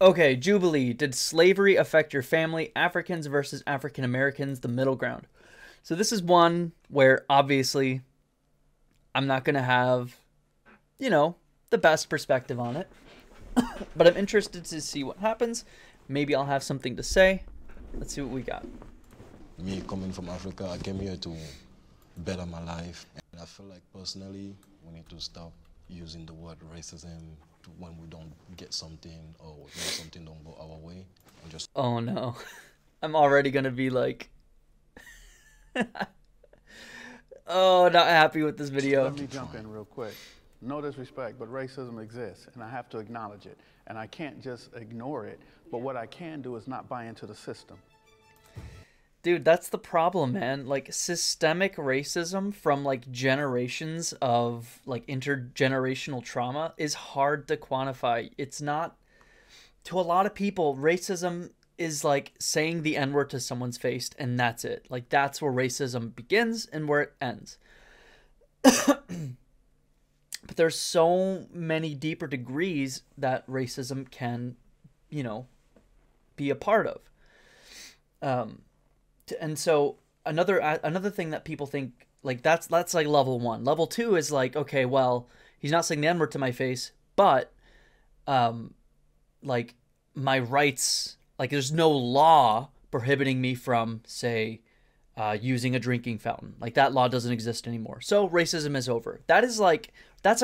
Okay, Jubilee. Did slavery affect your family? Africans versus African Americans, the middle ground. So this is one where obviously I'm not going to have, you know, the best perspective on it. But I'm interested to see what happens. Maybe I'll have something to say. Let's see what we got. Me coming from Africa, I came here to better my life. And I feel like personally, we need to stop using the word racism when we don't get something or when something don't go our way. And just Oh no. I'm already going to be like, oh, not happy with this video. Let me jump in real quick. No disrespect, but racism exists, and I have to acknowledge it. And I can't just ignore it, but what I can do is not buy into the system. Dude, that's the problem, man. Like, systemic racism from, like, generations of, like, intergenerational trauma is hard to quantify. It's not... To a lot of people, racism is, like, saying the N-word to someone's face, and that's it. Like, that's where racism begins and where it ends. But there's so many deeper degrees that racism can, you know, be a part of. And so another thing that people think, like, that's like level one. Level two is like, okay, well, he's not saying the N-word to my face, but like, my rights, like, there's no law prohibiting me from, say, using a drinking fountain. Like, that law doesn't exist anymore. So racism is over. That's like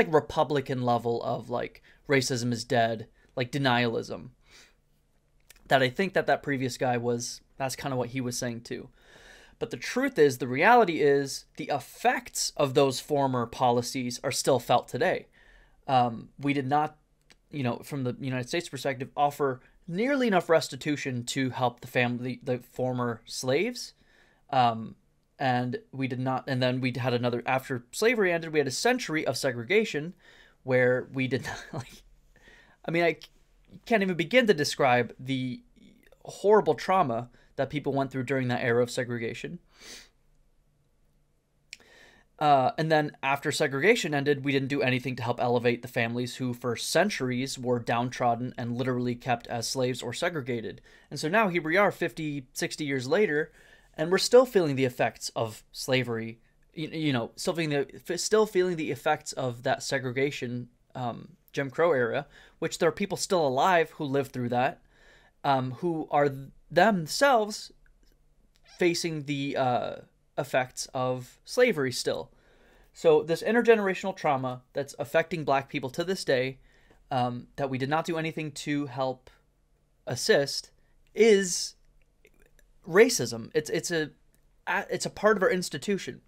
Republican level of, like, racism is dead, like denialism. That I think that previous guy was, that's kind of what he was saying too. But the truth is, the reality is, the effects of those former policies are still felt today. We did not, you know, from the United States perspective, offer nearly enough restitution to help the former slaves. And we did not, and then we had another, after slavery ended, we had a century of segregation where we did not, like, I mean, I can't even begin to describe the horrible trauma that people went through during that era of segregation. And then after segregation ended, we didn't do anything to help elevate the families who for centuries were downtrodden and literally kept as slaves or segregated. And so now here we are 50, 60 years later, and we're still feeling the effects of slavery, still feeling the effects of that segregation, Jim Crow era, which there are people still alive who lived through that, who are themselves facing the effects of slavery still. So this intergenerational trauma that's affecting Black people to this day, that we did not do anything to help assist, is racism. It's a part of our institution.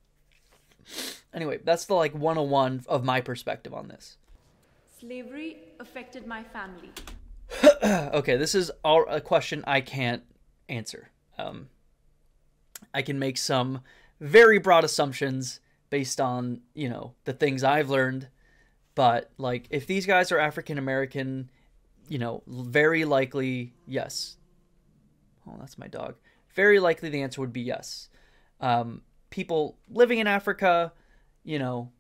Anyway, that's the, like, 101 of my perspective on this. Slavery affected my family. Okay, this is a question I can't answer. I can make some very broad assumptions based on, you know, the things I've learned, but, like, if these guys are African American, you know, very likely yes. Oh, that's my dog. Very likely the answer would be yes. People living in Africa, you know,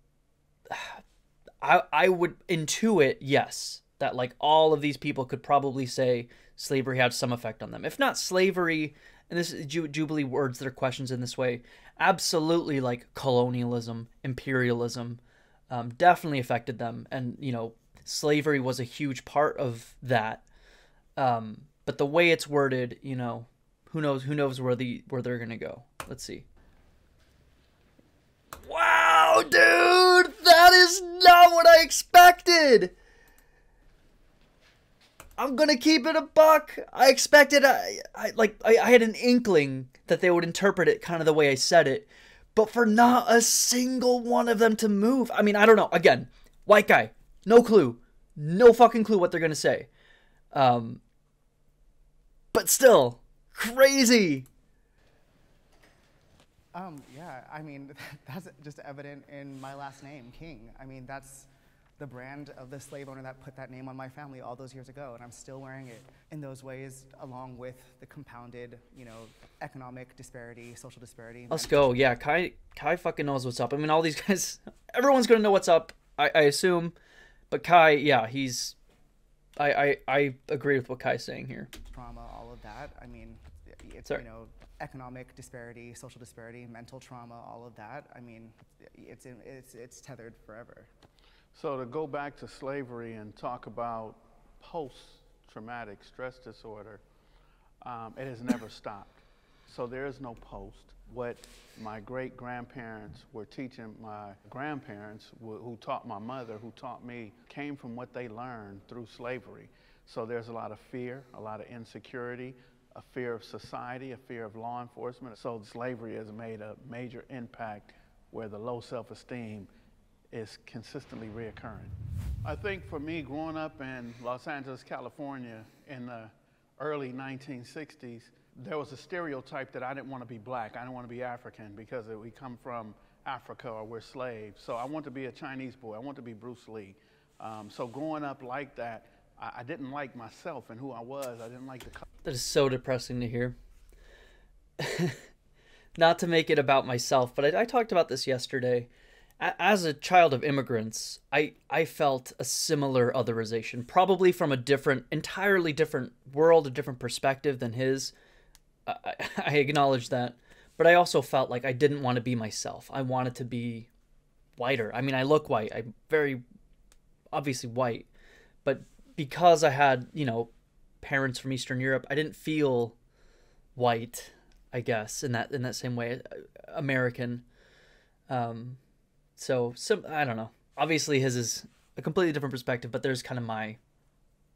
I would intuit yes, that, like, all of these people could probably say slavery had some effect on them. If not slavery, and this is Jubilee words their questions in this way, absolutely, like, colonialism, imperialism, definitely affected them. And, you know, slavery was a huge part of that. But the way it's worded, you know, who knows where they're going to go. Let's see. Wow, dude, that is not what I expected. I'm gonna keep it a buck. I expected, I had an inkling that they would interpret it kind of the way I said it, but for not a single one of them to move. I mean, I don't know. Again, white guy, no clue, no fucking clue what they're gonna say. But still, crazy. Yeah, I mean, that's just evident in my last name, King. I mean, that's the brand of the slave owner that put that name on my family all those years ago, and I'm still wearing it in those ways, along with the compounded, you know, economic disparity, social disparity. Let's go. Yeah, Kai fucking knows what's up. I mean, all these guys, everyone's gonna know what's up, I assume. But Kai, yeah, I agree with what Kai's saying here. trauma, all of that. I mean, it's, Sorry. you know, economic disparity, social disparity, mental trauma, all of that. I mean, it's tethered forever. So to go back to slavery and talk about post-traumatic stress disorder, it has never stopped. So there is no post. What my great-grandparents were teaching my grandparents, who taught my mother, who taught me, came from what they learned through slavery. So there's a lot of fear, a lot of insecurity, a fear of society, a fear of law enforcement. So slavery has made a major impact where the low self-esteem is consistently reoccurring. I think for me, growing up in Los Angeles, California in the early 1960s, there was a stereotype that I didn't want to be black, I didn't want to be African because we come from Africa or we're slaves. So I want to be a Chinese boy, I want to be Bruce Lee. So growing up like that, I didn't like myself and who I was. I didn't like the color. That is so depressing to hear. Not to make it about myself, but I talked about this yesterday. As a child of immigrants, I felt a similar otherization, probably from a different, entirely different world, a different perspective than his. I acknowledge that, but I also felt like I didn't want to be myself. I wanted to be whiter. I mean, I look white. I'm very obviously white, but because I had, you know, parents from Eastern Europe, I didn't feel white, I guess, in that same way, American. So I don't know. Obviously, his is a completely different perspective, but there's kind of my,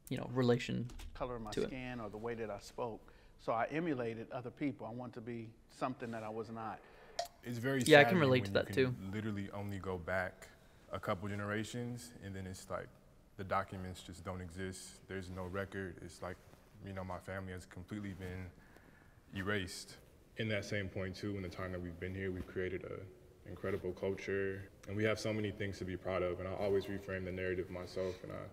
you know, relation Color of my to it. skin or the way that I spoke. So I emulated other people. I wanted to be something that I was not. It's very Yeah, I can saddening relate when to that you too. can literally only go back a couple generations, and then it's like the documents just don't exist. There's no record. It's like, you know, my family has completely been erased. In that same point too, in the time that we've been here, we've created an incredible culture, and we have so many things to be proud of. And I always reframe the narrative myself, and I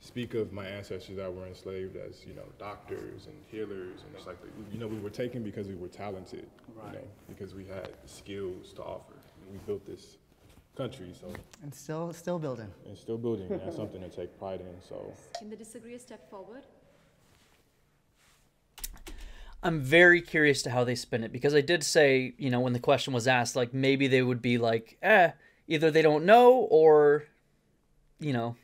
speak of my ancestors that were enslaved as, you know, doctors and healers, and it's like, you know, we were taken because we were talented, Right. you know, because we had skills to offer. And we built this country, so, And still building. and still building, and that's something to take pride in, so. Can they disagree a step forward? I'm very curious to how they spin it, because I did say, you know, when the question was asked, like, maybe they would be like, either they don't know or, you know,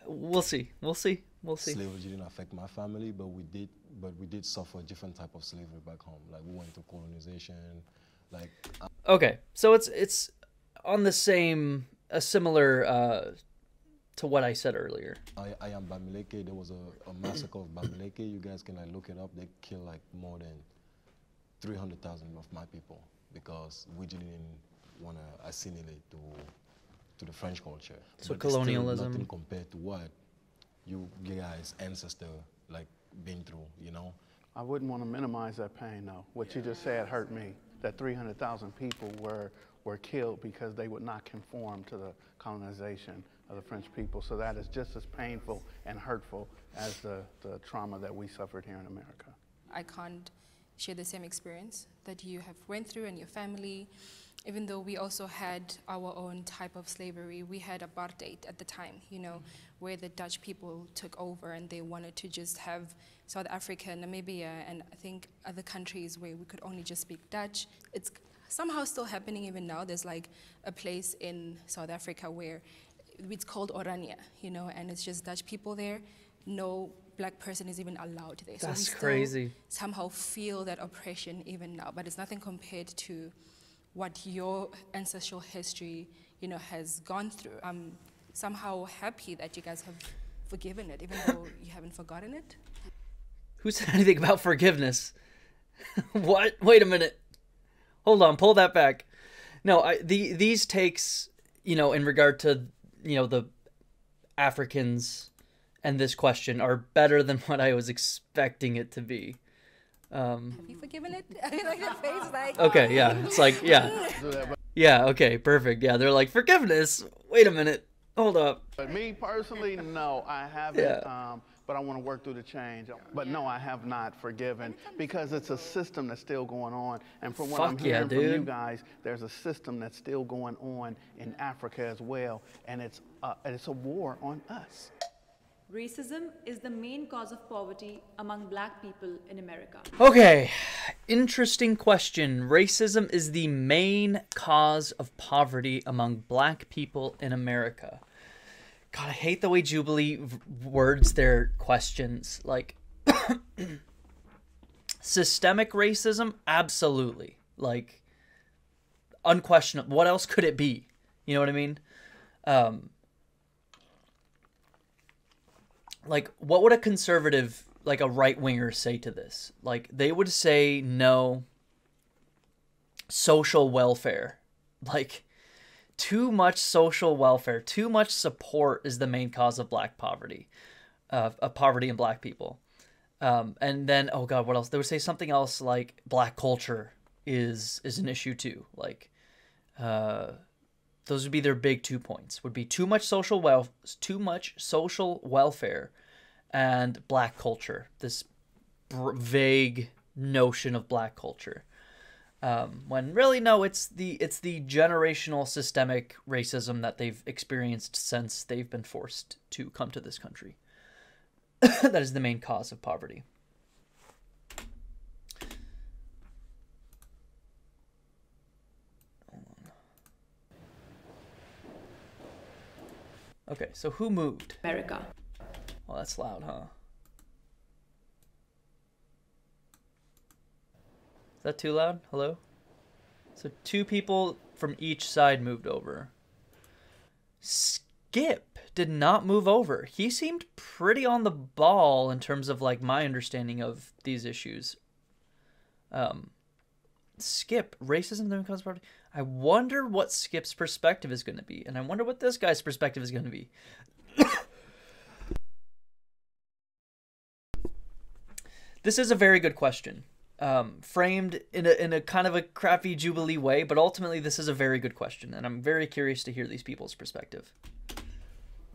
we'll see. Slavery didn't affect my family, but we did suffer a different type of slavery back home. Like we went through colonization, like Okay, so it's on the same, a similar to what I said earlier. I am Bamileke. There was a massacre of Bamileke. You guys can like look it up. They killed like more than 300,000 of my people because we didn't want to assimilate to the French culture. So But it's still colonialism. nothing compared to what you guys' ancestor like been through. You know. I wouldn't want to minimize that pain, though. What you just said hurt me, that 300,000 people were killed because they would not conform to the colonization of the French people. So that is just as painful and hurtful as the trauma that we suffered here in America. I can't share the same experience that you have went through and your family, even though we also had our own type of slavery. We had apartheid at the time, you know, where the Dutch people took over and they wanted to just have South Africa, Namibia, and I think other countries where we could only just speak Dutch. It's somehow still happening even now. There's like a place in South Africa where it's called Orania, you know, and it's just Dutch people there. No black person is even allowed there. So we That's still crazy. somehow feel that oppression even now, but it's nothing compared to what your ancestral history, you know, has gone through. I'm somehow happy that you guys have forgiven it, even though you haven't forgotten it. Who said anything about forgiveness? What? Wait a minute. Hold on, pull that back. No, these takes, you know, in regard to, you know, the Africans and this question are better than what I was expecting it to be. Have you forgiven it? I mean, like your face, like. Okay, yeah, it's like, yeah. Yeah, okay, perfect. Yeah, they're like, forgiveness? Wait a minute. Hold up. But me personally, no, I haven't. Yeah. But I want to work through the change. But no, I have not forgiven because it's a system that's still going on. And from what I'm Fuck yeah, hearing from you dude. guys, there's a system that's still going on in Africa as well, and it's a war on us. Racism is the main cause of poverty among black people in America. Okay, interesting question. Racism is the main cause of poverty among black people in America. God, I hate the way Jubilee words their questions. Like, systemic racism? Absolutely. Like, unquestionable. What else could it be? You know what I mean? Like, what would a conservative, like a right-winger, say to this? Like, they would say, no, social welfare. Like, too much social welfare, too much support is the main cause of black poverty, of poverty in black people. And then, oh God, what else? They would say something else like black culture is an issue too. Like, those would be their big 2 points. Would be too much social welfare, and black culture. This vague notion of black culture. When really, no, it's the generational systemic racism that they've experienced since they've been forced to come to this country. That is the main cause of poverty. Okay, so who moved? America. Well, that's loud, huh? Is that too loud? Hello? So 2 people from each side moved over. Skip did not move over. He seemed pretty on the ball in terms of like my understanding of these issues. Skip, racism, the cause of poverty. I wonder what Skip's perspective is going to be, and I wonder what this guy's perspective is going to be. This is a very good question, framed in a kind of a crappy Jubilee way, but ultimately this is a very good question, and I'm very curious to hear these people's perspective.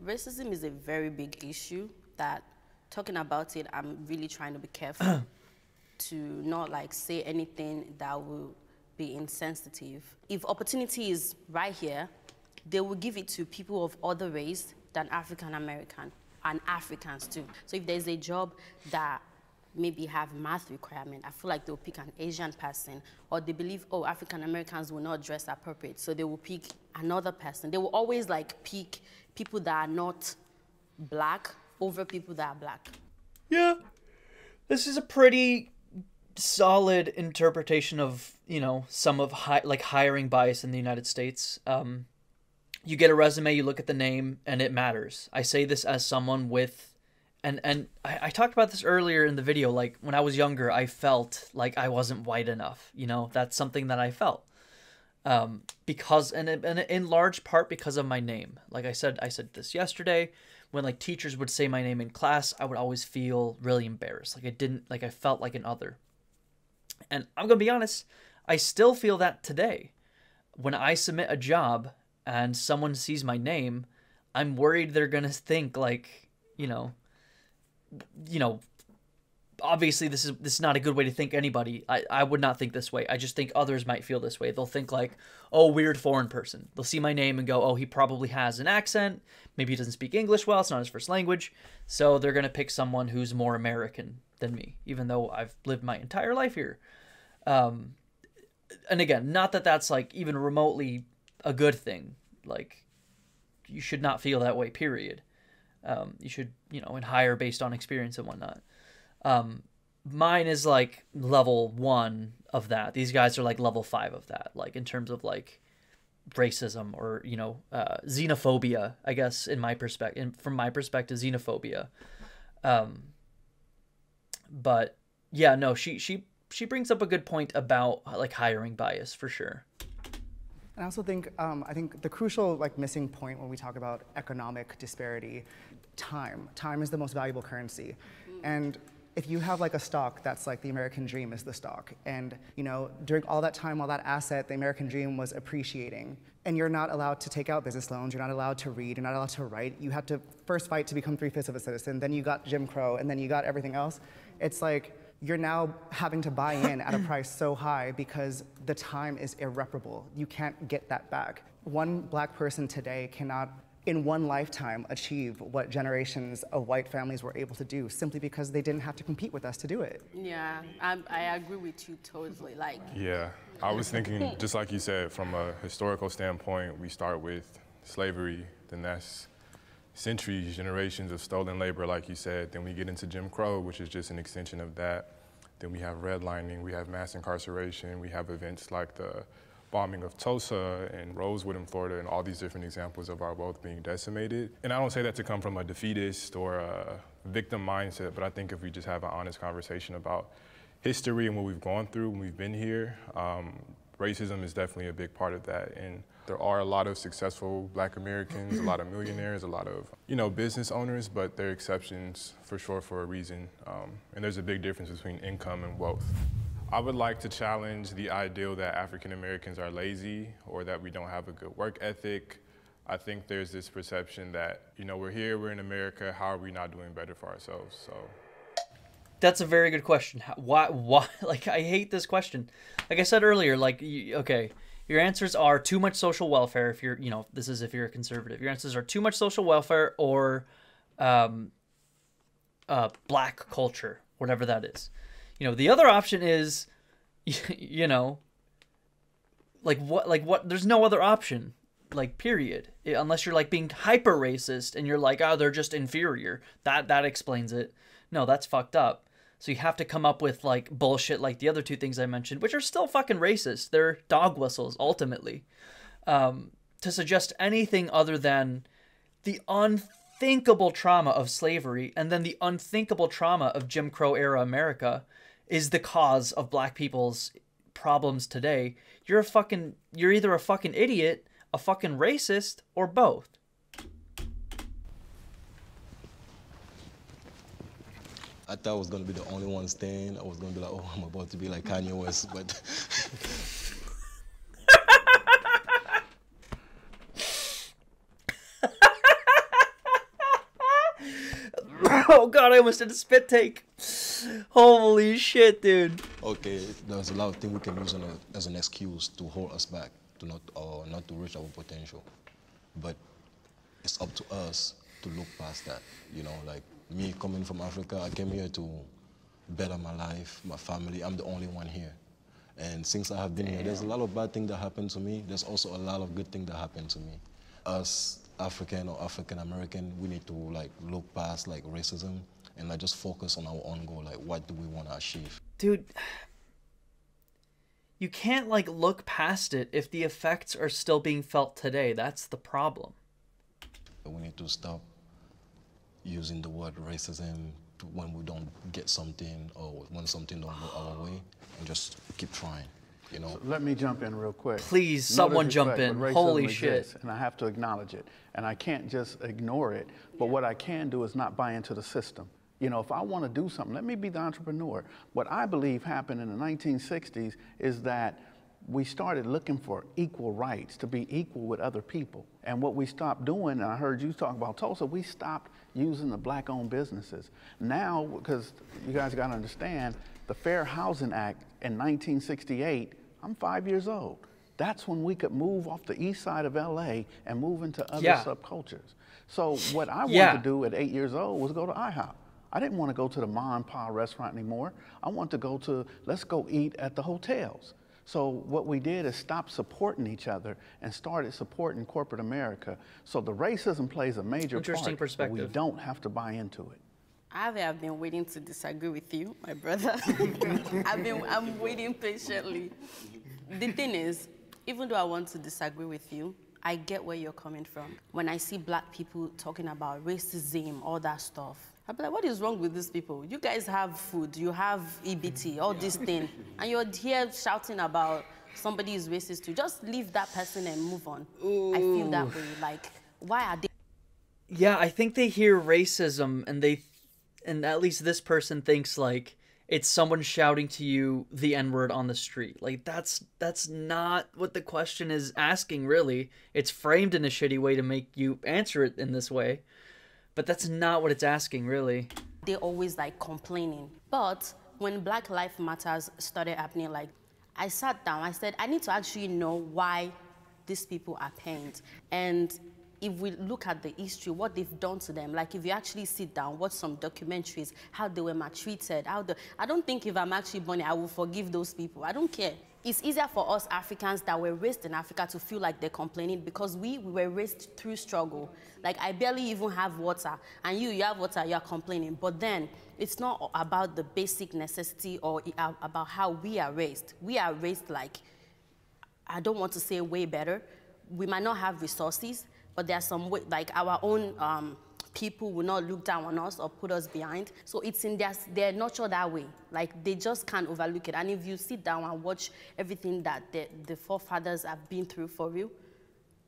Racism is a very big issue that, talking about it, I'm really trying to be careful to not like say anything that will be insensitive. If opportunity is right here, they will give it to people of other race than African American and Africans too. So if there's a job that maybe have math requirement, I feel like they'll pick an Asian person, or they believe, oh, African Americans will not dress appropriate, so they will pick another person. They will always like pick people that are not black over people that are black. Yeah, this is a pretty solid interpretation of, you know, some of hiring bias in the United States. You get a resume, you look at the name, and it matters. I say this as someone with, and I talked about this earlier in the video, like when I was younger, I felt like I wasn't white enough, you know, that's something that I felt. Because, and in large part because of my name. Like I said this yesterday, when like teachers would say my name in class, I would always feel really embarrassed. Like I felt like an other. And I'm going to be honest, I still feel that today. When I submit a job and someone sees my name, I'm worried they're going to think like, you know, obviously this is not a good way to think anybody. I would not think this way. I just think others might feel this way. They'll think like, oh, weird foreign person. They'll see my name and go, oh, he probably has an accent. Maybe he doesn't speak English well. It's not his first language. So they're going to pick someone who's more American than me, even though I've lived my entire life here. And again, not that that's like even remotely a good thing. Like, you should not feel that way, period. You should, and hire based on experience and whatnot. Mine is like level 1 of that. These guys are like level 5 of that, like in terms of like racism or, xenophobia, I guess, from my perspective, xenophobia. But yeah, no, she brings up a good point about like hiring bias for sure. And I also think, I think the crucial missing point when we talk about economic disparity, time. Time is the most valuable currency. And if you have like a stock that's like the American dream is the stock, and during all that time, all that asset, the American dream was appreciating, and you're not allowed to take out business loans, you're not allowed to read, you're not allowed to write, you had to first fight to become 3/5 of a citizen, then you got Jim Crow, and then you got everything else. It's like, you're now having to buy in at a price so high because the time is irreparable. You can't get that back. One black person today cannot in one lifetime achieve what generations of white families were able to do simply because they didn't have to compete with us to do it. Yeah, I agree with you totally. Like, Yeah, I was thinking, just like you said, from a historical standpoint, we start with slavery, then that's centuries, generations of stolen labor, like you said. Then we get into Jim Crow, which is just an extension of that. Then we have redlining, we have mass incarceration, we have events like the bombing of Tulsa and Rosewood in Florida, and all these different examples of our wealth being decimated. And I don't say that to come from a defeatist or a victim mindset, but I think if we just have an honest conversation about history and what we've gone through when we've been here, racism is definitely a big part of that. And there are a lot of successful Black Americans, a lot of millionaires, a lot of, business owners, but they're exceptions for sure for a reason. And there's a big difference between income and wealth. I would like to challenge the ideal that African Americans are lazy or that we don't have a good work ethic. I think there's this perception that, we're here, we're in America, how are we not doing better for ourselves? So. That's a very good question. Why, like, I hate this question. Like I said earlier, like, okay, your answers are too much social welfare if you're, this is if you're a conservative. Your answers are too much social welfare or black culture, whatever that is. The other option is, like what, there's no other option, like, period. Unless you're, like, being hyper racist and you're like, oh, they're just inferior. That explains it. No, that's fucked up. So you have to come up with, like, bullshit like the other two things I mentioned, which are still fucking racist. They're dog whistles, ultimately. To suggest anything other than the unthinkable trauma of slavery and then the unthinkable trauma of Jim Crow era America is the cause of Black people's problems today, you're either a fucking idiot, a fucking racist, or both. I thought I was gonna be the only one staying. I was gonna be like, oh, I'm about to be like Kanye West, but Oh god, I almost did a spit take. Holy shit, dude. okay, there's a lot of things we can use as an excuse to hold us back, to not to reach our potential. But it's up to us to look past that. Like me coming from Africa, I came here to better my life, my family. I'm the only one here. And since I have been here, there's a lot of bad things that happen to me. There's also a lot of good things that happen to me. Us African or African American, we need to like look past like racism and like just focus on our own goal. Like, what do we want to achieve? Dude, you can't like look past it if the effects are still being felt today. That's the problem. We need to stop using the word racism when we don't get something or when something don't go our way, and just keep trying. Let me jump in real quick. Please, No someone jump disrespect, in. but racism Holy exists, shit. And I have to acknowledge it. And I can't just ignore it. But what I can do is not buy into the system. If I want to do something, let me be the entrepreneur. What I believe happened in the 1960s is that we started looking for equal rights, to be equal with other people. And what we stopped doing, and I heard you talk about Tulsa, we stopped using the Black-owned businesses. Now, because you guys got to understand, the Fair Housing Act in 1968, I'm 5 years old. That's when we could move off the east side of LA and move into other subcultures. So what I wanted to do at 8 years old was go to IHOP. I didn't want to go to the Ma and Pa restaurant anymore. I wanted to go to, let's go eat at the hotels. So what we did is stop supporting each other and started supporting corporate America. So the racism plays a major Interesting part, perspective. but we don't have to buy into it. I've been waiting to disagree with you, my brother. I'm waiting patiently. The thing is, even though I want to disagree with you, I get where you're coming from. When I see Black people talking about racism, all that stuff, I'll be like, what is wrong with these people? You guys have food, you have EBT, all these things, and you're here shouting about somebody is racist too. Just leave that person and move on. Ooh. I feel that way. Like, why are they? Yeah, I think they hear racism and at least this person thinks like it's someone shouting to you the N-word on the street. Like that's not what the question is asking, really. It's framed in a shitty way to make you answer it in this way. But that's not what it's asking, really. They're always like complaining. But when Black Lives Matters started happening, like I sat down, I said, I need to actually know why these people are pained. And if we look at the history, what they've done to them, like if you actually sit down, watch some documentaries, how they were maltreated, I don't think if I'm actually Bonnie, I will forgive those people. I don't care. It's easier for us Africans that were raised in Africa to feel like they're complaining because we were raised through struggle. Like, I barely even have water, and you have water, you're complaining. But then, it's not about the basic necessity or about how we are raised. We are raised like, I don't want to say way better. We might not have resources, but there are some way, like our own people will not look down on us or put us behind. So it's in they're nurtured that way. Like, they just can't overlook it. And if you sit down and watch everything that the forefathers have been through for real,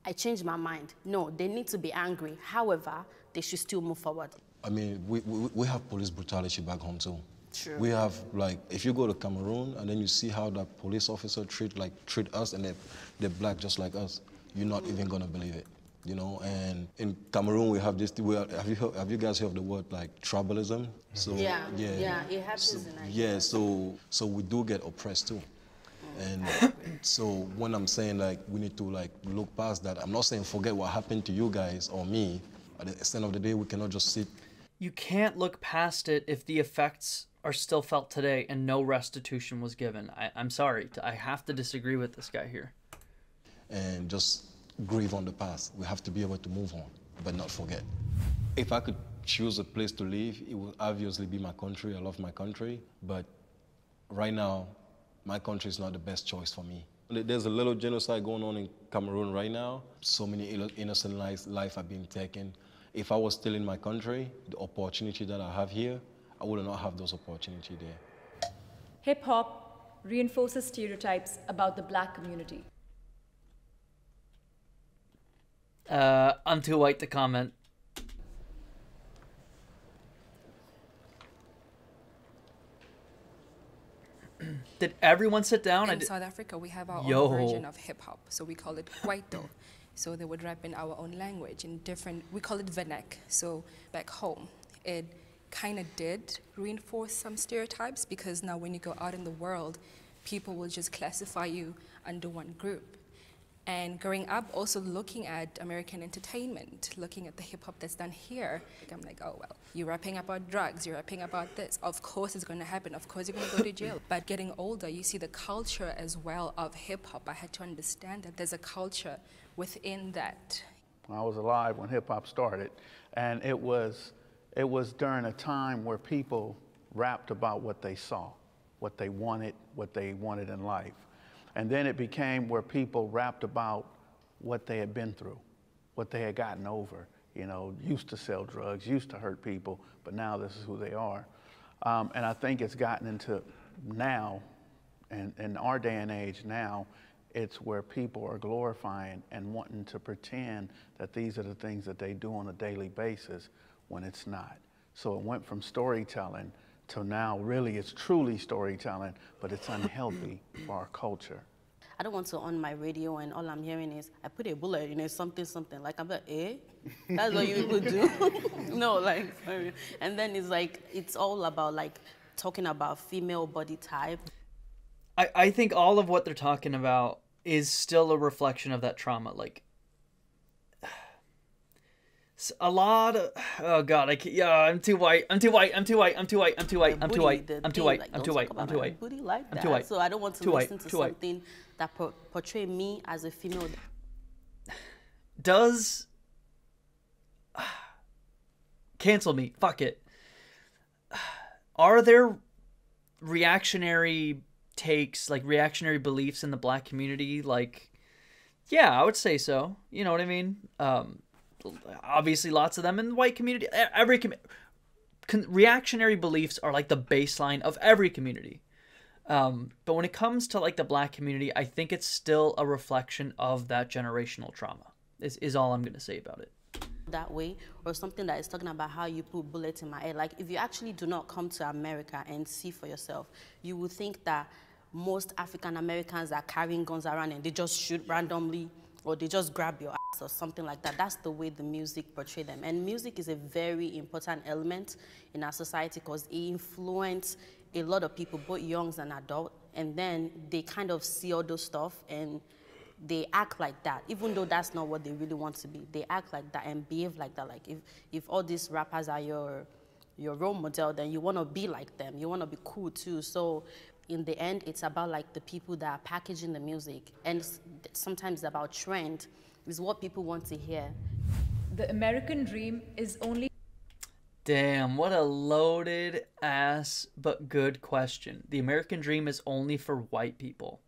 I changed my mind. No, they need to be angry. However, they should still move forward. I mean, we have police brutality back home too. True. We have, like, if you go to Cameroon and then you see how that police officer treat us, and they're black just like us, you're not even gonna believe it. You know, and in Cameroon we have this. Have you guys heard of the word like tribalism? So yeah, it happens in Nigeria. Yeah, so we do get oppressed too, and so when I'm saying like we need to like look past that, I'm not saying forget what happened to you guys or me. At the end of the day, we cannot just sit. You can't look past it if the effects are still felt today and no restitution was given. I'm sorry, I have to disagree with this guy here. And just grieve on the past. We have to be able to move on, but not forget. If I could choose a place to live, it would obviously be my country. I love my country, but right now, my country is not the best choice for me. There's a little genocide going on in Cameroon right now. So many innocent lives are being taken. If I was still in my country, the opportunity that I have here, I would not have those opportunities there. Hip-hop reinforces stereotypes about the black community. I'm too white to comment. Did everyone sit down? In South Africa, we have our own version of hip-hop, so we call it kwaito. So they would rap in our own language, in different, we call it vernac. So back home, it kind of did reinforce some stereotypes, because now when you go out in the world, people will just classify you under one group. And growing up, also looking at American entertainment, looking at the hip-hop that's done here, I'm like, oh, well, you're rapping about drugs, you're rapping about this. Of course it's going to happen. Of course you're going to go to jail. But getting older, you see the culture as well of hip-hop. I had to understand that there's a culture within that. I was alive when hip-hop started, and it was during a time where people rapped about what they saw, what they wanted in life. And then it became where people rapped about what they had been through, what they had gotten over. You know, used to sell drugs, used to hurt people, but now this is who they are. And I think it's gotten into now, and in our day and age now, it's where people are glorifying and wanting to pretend that these are the things that they do on a daily basis when it's not. So it went from storytelling to now really it's truly storytelling, but it's unhealthy for our culture. I don't want to on my radio and all I'm hearing is, I put a bullet in it, something. Like, I'm like, eh? That's what you people do? No, like, sorry. And then it's like, it's all about like talking about female body type. I think all of what they're talking about is still a reflection of that trauma. Like, a lot of, oh God, I'm too white. So I don't want to listen to something that portray me as a female. Does, cancel me, fuck it. Are there reactionary takes, like reactionary beliefs in the black community? Like, yeah, I would say so. You know what I mean? Obviously lots of them in the white community. Every reactionary beliefs are like the baseline of every community. But when it comes to like the black community, I think it's still a reflection of that generational trauma is all I'm going to say about it. That way, or something that is talking about how you put bullets in my head. Like, if you actually do not come to America and see for yourself, you would think that most African Americans are carrying guns around and they just shoot randomly, or they just grab your ass or something like that. That's the way the music portrays them. And music is a very important element in our society because it influences a lot of people, both young and adult, and then they kind of see all those stuff and they act like that, even though that's not what they really want to be. They act like that and behave like that. Like if all these rappers are your role model, then you want to be like them. You want to be cool too. So in the end, it's about like the people that are packaging the music, and sometimes it's about trend. Is what people want to hear. The American dream is only. Damn, what a loaded ass but good question. The American dream is only for white people.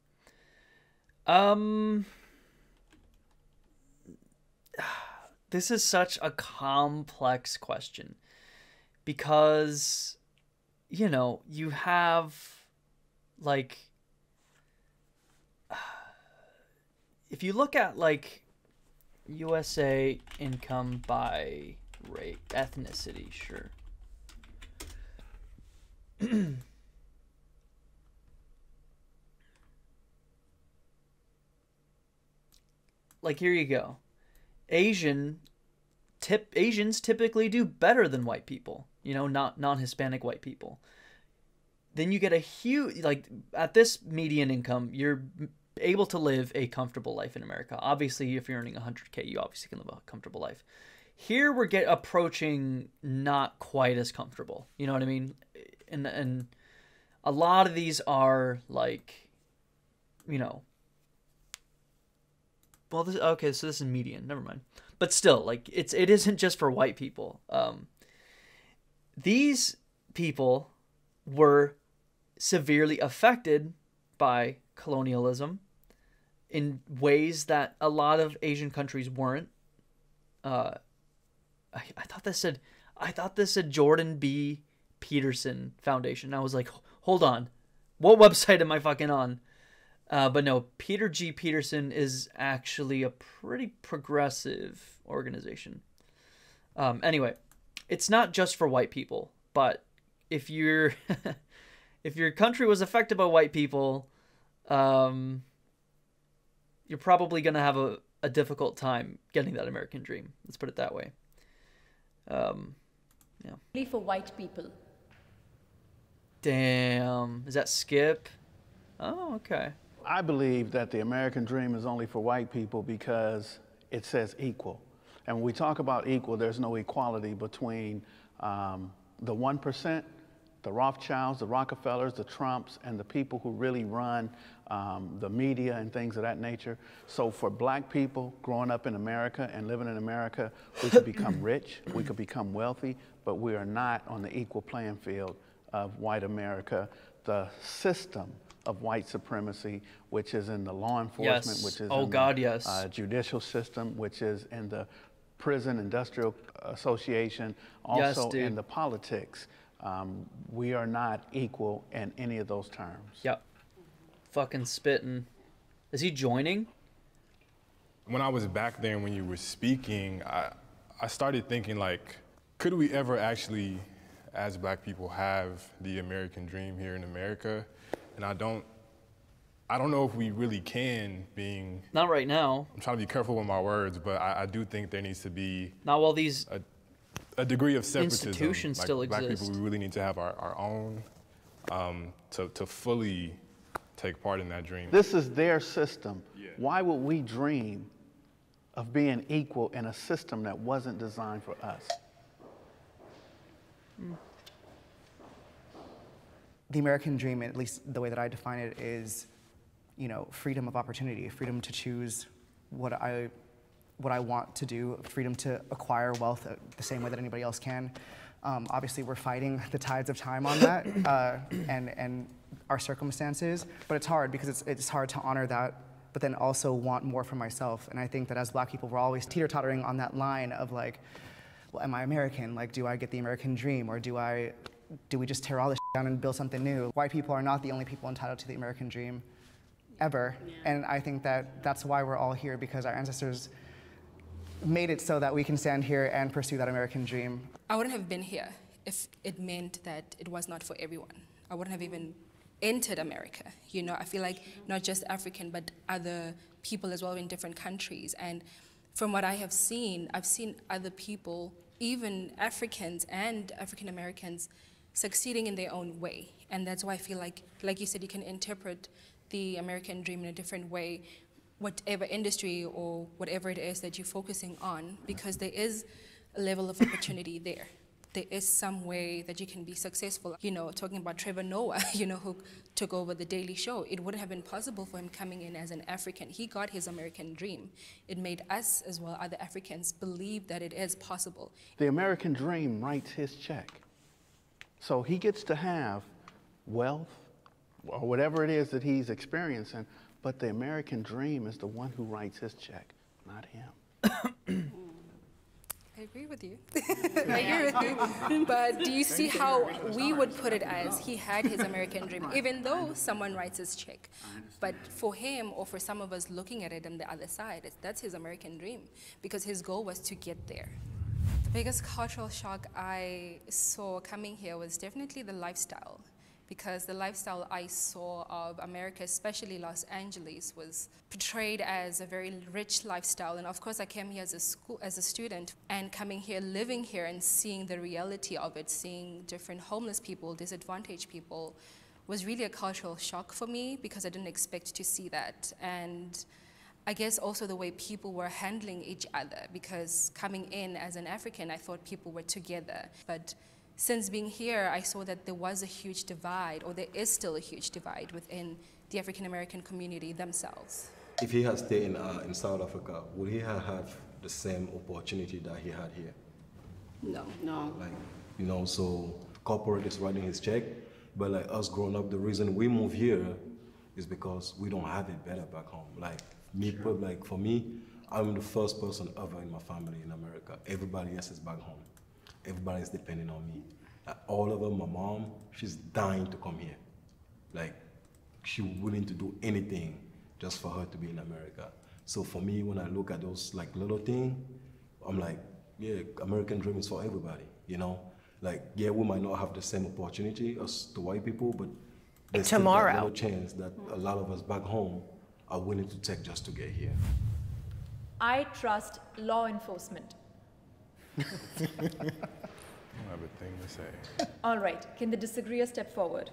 This is such a complex question because, you know, you have like, if you look at like USA income by rate, ethnicity, sure. Like, here you go. Asians typically do better than white people, you know, not non-Hispanic white people. Then you get a huge, like, at this median income, you're able to live a comfortable life in America. Obviously, if you're earning 100K, you obviously can live a comfortable life. Here we're approaching not quite as comfortable. You know what I mean? And a lot of these are like, you know, well, okay, so this is median. Never mind. But still, like, it isn't just for white people. These people were severely affected by colonialism in ways that a lot of Asian countries weren't. I thought this said Jordan B. Peterson Foundation. I was like, hold on, what website am I fucking on? But no, Peter G. Peterson is actually a pretty progressive organization. Anyway, it's not just for white people, but if your country was affected by white people, you're probably gonna have a difficult time getting that American dream. Let's put it that way. Yeah. Only for white people. Damn. Is that Skip? Oh, okay. I believe that the American dream is only for white people because it says equal. And when we talk about equal, there's no equality between the 1%, the Rothschilds, the Rockefellers, the Trumps, and the people who really run the media and things of that nature. So for black people growing up in America and living in America, we could become rich, we could become wealthy, but we are not on the equal playing field of white America. The system of white supremacy, which is in the law enforcement, Yes. which is Oh, in God, the yes. judicial system, which is in the prison industrial association, Yes, also dude. in the politics. We are not equal in any of those terms. Yep. Fucking spitting. Is he joining? When I was back there and when you were speaking, I started thinking, like, could we ever actually, as black people, have the American dream here in America? And I don't know if we really can, being... Not right now. I'm trying to be careful with my words, but I do think there needs to be... Not while these... a degree of separatism. Institutions still black exist. people, we really need to have our own to fully take part in that dream. This is their system. Why would we dream of being equal in a system that wasn't designed for us? The American dream, at least the way that I define it, is, you know, freedom of opportunity, freedom to choose what I want to do, freedom to acquire wealth the same way that anybody else can. Obviously, we're fighting the tides of time on that and our circumstances, but it's hard because it's hard to honor that, but then also want more for myself. And I think that as black people, we're always teeter-tottering on that line of like, well, am I American? Like, do I get the American dream, or do we just tear all this down and build something new? White people are not the only people entitled to the American dream, ever. Yeah. And I think that that's why we're all here, because our ancestors made it so that we can stand here and pursue that American dream. I wouldn't have been here if it meant that it was not for everyone. I wouldn't have even entered America. You know, I feel like not just African, but other people as well in different countries. And from what I have seen, I've seen other people, even Africans and African Americans, succeeding in their own way. And that's why I feel like you said, you can interpret the American dream in a different way. whatever industry or whatever it is that you're focusing on, because there is a level of opportunity there. There is some way that you can be successful. You know, talking about Trevor Noah, you know, who took over The Daily Show, it wouldn't have been possible for him coming in as an African. He got his American dream. It made us, as well, other Africans, believe that it is possible. The American dream writes his check. So he gets to have wealth or whatever it is that he's experiencing, but the American dream is the one who writes his check, not him. I agree with you. I agree with you. But do you see how we would put it as he had his American dream, even though someone writes his check? But for him, or for some of us looking at it on the other side, that's his American dream, because his goal was to get there. The biggest cultural shock I saw coming here was definitely the lifestyle, because the lifestyle I saw of America, especially Los Angeles, was portrayed as a very rich lifestyle. And of course, I came here as a student, and coming here, living here, and seeing the reality of it, seeing different homeless people, disadvantaged people, was really a cultural shock for me, because I didn't expect to see that. And I guess also the way people were handling each other, because coming in as an African, I thought people were together. But since being here, I saw that there was a huge divide, or there is still a huge divide within the African American community themselves. If he had stayed in South Africa, would he have had the same opportunity that he had here? No. No. Like, you know, so corporate is writing his check, but like us growing up, the reason we move here is because we don't have it better back home. Like me, like for me, I'm the first person ever in my family in America. Everybody else is back home. Everybody's depending on me. Like, all of them, my mom, she's dying to come here. Like, she's willing to do anything just for her to be in America. So for me, when I look at those like little things, I'm like, yeah, American dream is for everybody, you know? Like, yeah, we might not have the same opportunity as the white people, but there's still that little chance that a lot of us back home are willing to take just to get here. I trust law enforcement. I don't have a thing to say. All right, can the disagreeer step forward?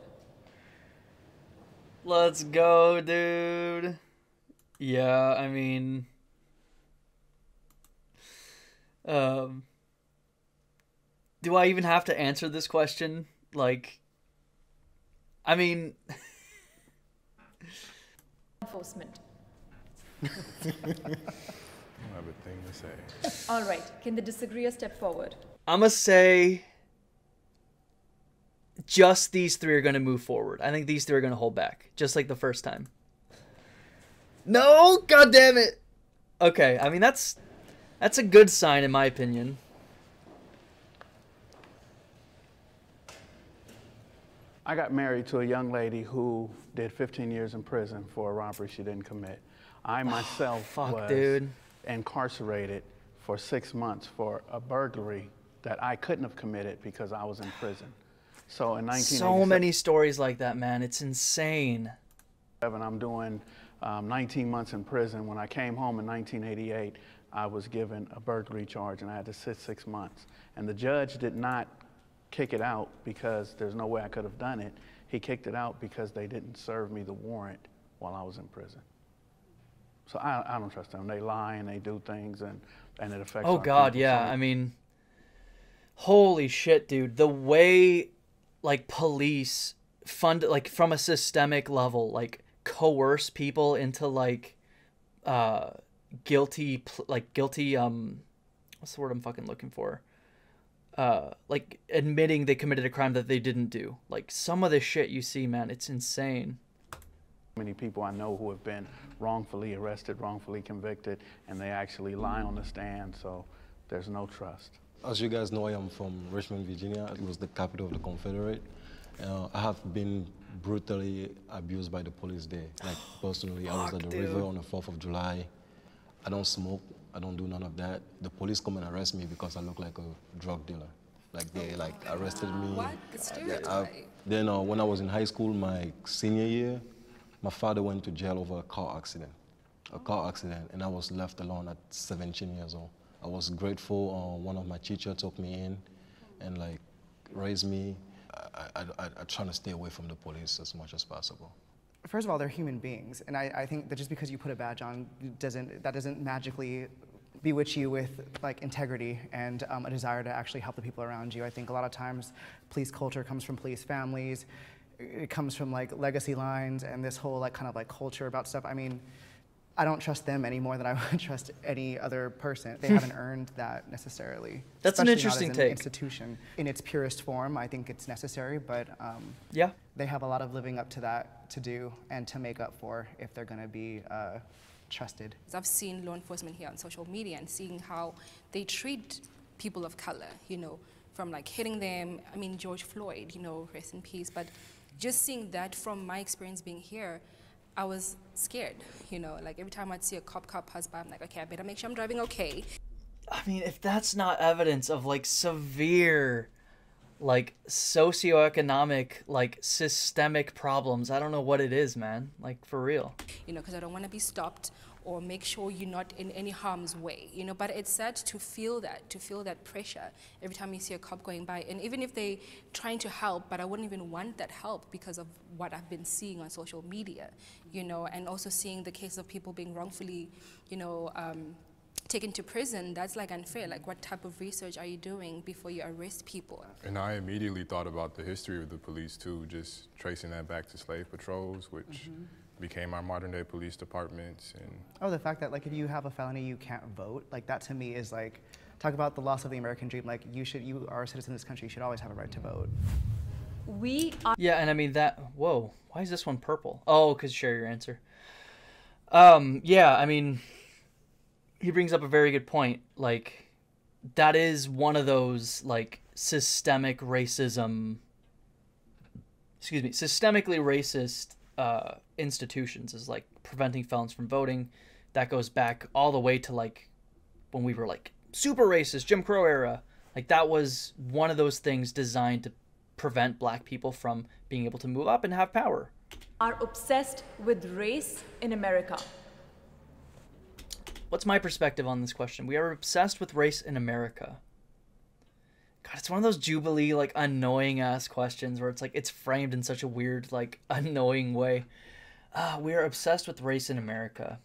Let's go, dude. Yeah, I mean, do I even have to answer this question? Like, I mean, Enforcement. I don't have a thing to say. All right, can the disagreeer step forward? I'm gonna say just these three are gonna move forward. I think these three are gonna hold back, just like the first time. No, god damn it. Okay, I mean that's a good sign in my opinion. I got married to a young lady who did 15 years in prison for a robbery she didn't commit. I myself was incarcerated for 6 months for a burglary that I couldn't have committed because I was in prison. So in 1987, so many stories like that, man. It's insane. I'm doing 19 months in prison. When I came home in 1988, I was given a burglary charge and I had to sit 6 months. And the judge did not kick it out because there's no way I could have done it. He kicked it out because they didn't serve me the warrant while I was in prison. So I don't trust them. They lie and they do things and it affects Oh God, yeah. I mean, holy shit, dude. The way like police fund, like from a systemic level, like coerce people into like guilty, what's the word I'm fucking looking for? Like admitting they committed a crime that they didn't do. Like some of the shit you see, man, it's insane. Many people I know who have been wrongfully arrested, wrongfully convicted, and they actually lie on the stand, so there's no trust. As you guys know, I am from Richmond, Virginia. It was the capital of the Confederate. I have been brutally abused by the police there. Like personally, I was at the river on the 4th of July. I don't smoke. I don't do none of that. The police come and arrest me because I look like a drug dealer. Like they arrested me. What? The stereotype. Then when I was in high school, my senior year, my father went to jail over a car accident. And I was left alone at 17 years old. I was grateful. One of my teachers took me in and like raised me. I try to stay away from the police as much as possible. first of all, they're human beings, and I think that just because you put a badge on that doesn't magically bewitch you with like integrity and a desire to actually help the people around you. I think a lot of times police culture comes from police families. It comes from like legacy lines and this whole like kind of like culture about stuff. I mean, I don't trust them any more than I would trust any other person. They haven't earned that necessarily. That's an Especially interesting not as an take. institution. In its purest form, I think it's necessary, but Yeah. they have a lot of living up to that to do and to make up for if they're going to be trusted. I've seen law enforcement here on social media and seeing how they treat people of color, you know, from like hitting them. I mean, George Floyd, you know, rest in peace. But just seeing that from my experience being here, I was scared, you know, like every time I'd see a cop pass by, I'm like, okay, I better make sure I'm driving okay. I mean, if that's not evidence of like severe, like socioeconomic, like systemic problems, I don't know what it is, man. Like for real. You know, because I don't want to be stopped or make sure you're not in any harm's way, you know, but it's sad to feel that pressure every time you see a cop going by. And even if they're trying to help, but I wouldn't even want that help because of what I've been seeing on social media, you know, and also seeing the case of people being wrongfully, you know, taken to prison. That's like unfair. Like, what type of research are you doing before you arrest people? And I immediately thought about the history of the police too, just tracing that back to slave patrols, which became our modern day police departments. And Oh, the fact that like if you have a felony, you can't vote. Like that to me is like, talk about the loss of the American dream. Like you are a citizen of this country. You should always have a right to vote. We are Yeah, and I mean that. Whoa, why is this one purple? Oh, because share your answer. Yeah, I mean, he brings up a very good point. Like, that is one of those like systemic racism. Excuse me, systemically racist institutions is like preventing felons from voting. That goes back all the way to like when we were like super racist, Jim Crow era. Like that was one of those things designed to prevent black people from being able to move up and have power. are obsessed with race in America. What's my perspective on this question? We are obsessed with race in America. God, it's one of those Jubilee, like, annoying ass questions where it's like, it's framed in such a weird, like, annoying way. We are obsessed with race in America.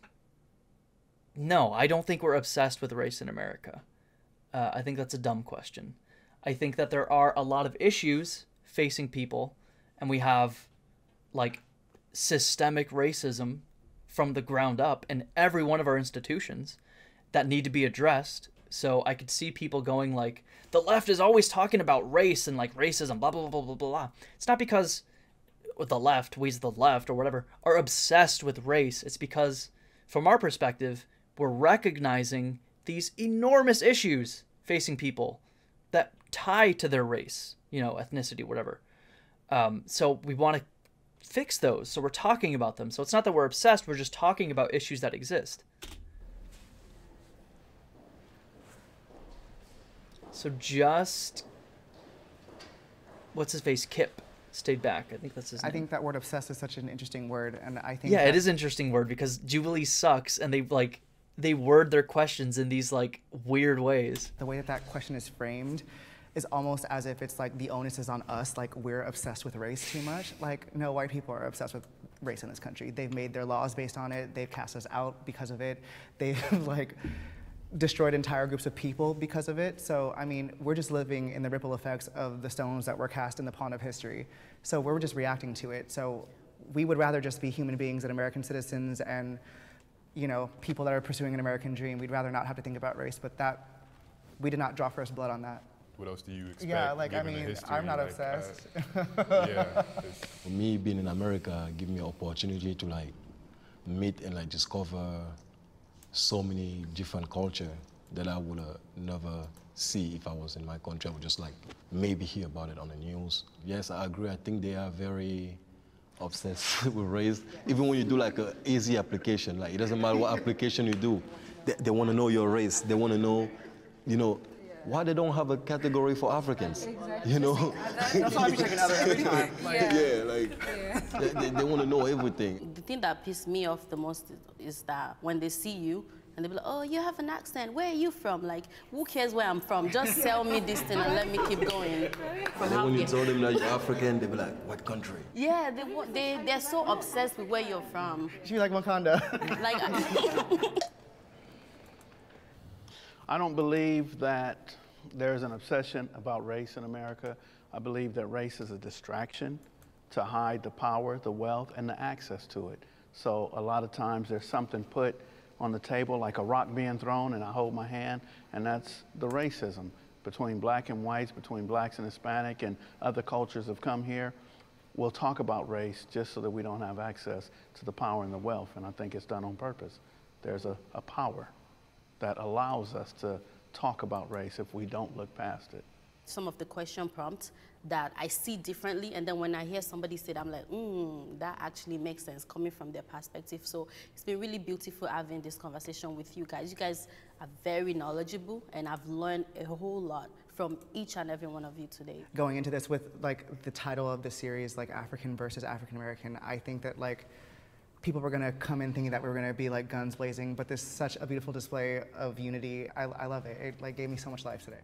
No, I don't think we're obsessed with race in America. I think that's a dumb question. I think that there are a lot of issues facing people, and we have, like, systemic racism from the ground up in every one of our institutions that need to be addressed. So I could see people going like, the left is always talking about race and like racism, blah, blah, blah, blah, blah, blah. It's not because the left, we's the left or whatever, are obsessed with race. It's because from our perspective, we're recognizing these enormous issues facing people that tie to their race, you know, ethnicity, whatever. So we want to fix those. So we're talking about them. So it's not that we're obsessed. We're just talking about issues that exist. So just, what's his face? Kip stayed back. I think that's his name. I think that word obsessed is such an interesting word, and I think Yeah, that it is an interesting word because Jubilee sucks, and they word their questions in these like weird ways. the way that that question is framed is almost as if it's like the onus is on us, like we're obsessed with race too much. Like, no, white people are obsessed with race in this country. They've made their laws based on it. They've cast us out because of it. They've like destroyed entire groups of people because of it. So, I mean, we're just living in the ripple effects of the stones that were cast in the pond of history. So we're just reacting to it. So we would rather just be human beings and American citizens and, you know, people that are pursuing an American dream. We'd rather not have to think about race, but that, we did not draw first blood on that. what else do you expect? Yeah, like, I given the mean, history, I'm not like, obsessed. Yeah. For me, being in America give me an opportunity to like meet and like discover so many different culture that I would never see if I was in my country. I would just like maybe hear about it on the news. Yes, I agree. I think they are very obsessed with race. Even when you do like an easy application, like it doesn't matter what application you do, they want to know your race. They want to know, you know, why they don't have a category for Africans. Exactly. You know? That's why I'm checking out every time. They want to know everything. The thing that pisses me off the most is that when they see you and they'll be like, oh, you have an accent. Where are you from? Like, who cares where I'm from? Just tell me this thing and let me keep going. And then when you tell them that you're African, they'll be like, what country? Yeah, they're so obsessed with where you're from. She be like Wakanda. Like, I don't believe that there's an obsession about race in America. I believe that race is a distraction to hide the power, the wealth, and the access to it. So a lot of times there's something put on the table, like a rock being thrown, and I hold my hand, and that's the racism between black and whites, between blacks and Hispanic, and other cultures have come here. We'll talk about race just so that we don't have access to the power and the wealth, and I think it's done on purpose. There's a power that allows us to talk about race if we don't look past it. some of the question prompts that I see differently, and then when I hear somebody say it, I'm like, that actually makes sense coming from their perspective. So it's been really beautiful having this conversation with you guys. You guys are very knowledgeable, and I've learned a whole lot from each and every one of you today. Going into this with like the title of the series, like African versus African American, I think that like people were gonna come in thinking that we were gonna be like guns blazing, but this is such a beautiful display of unity. I love it. It like gave me so much life today.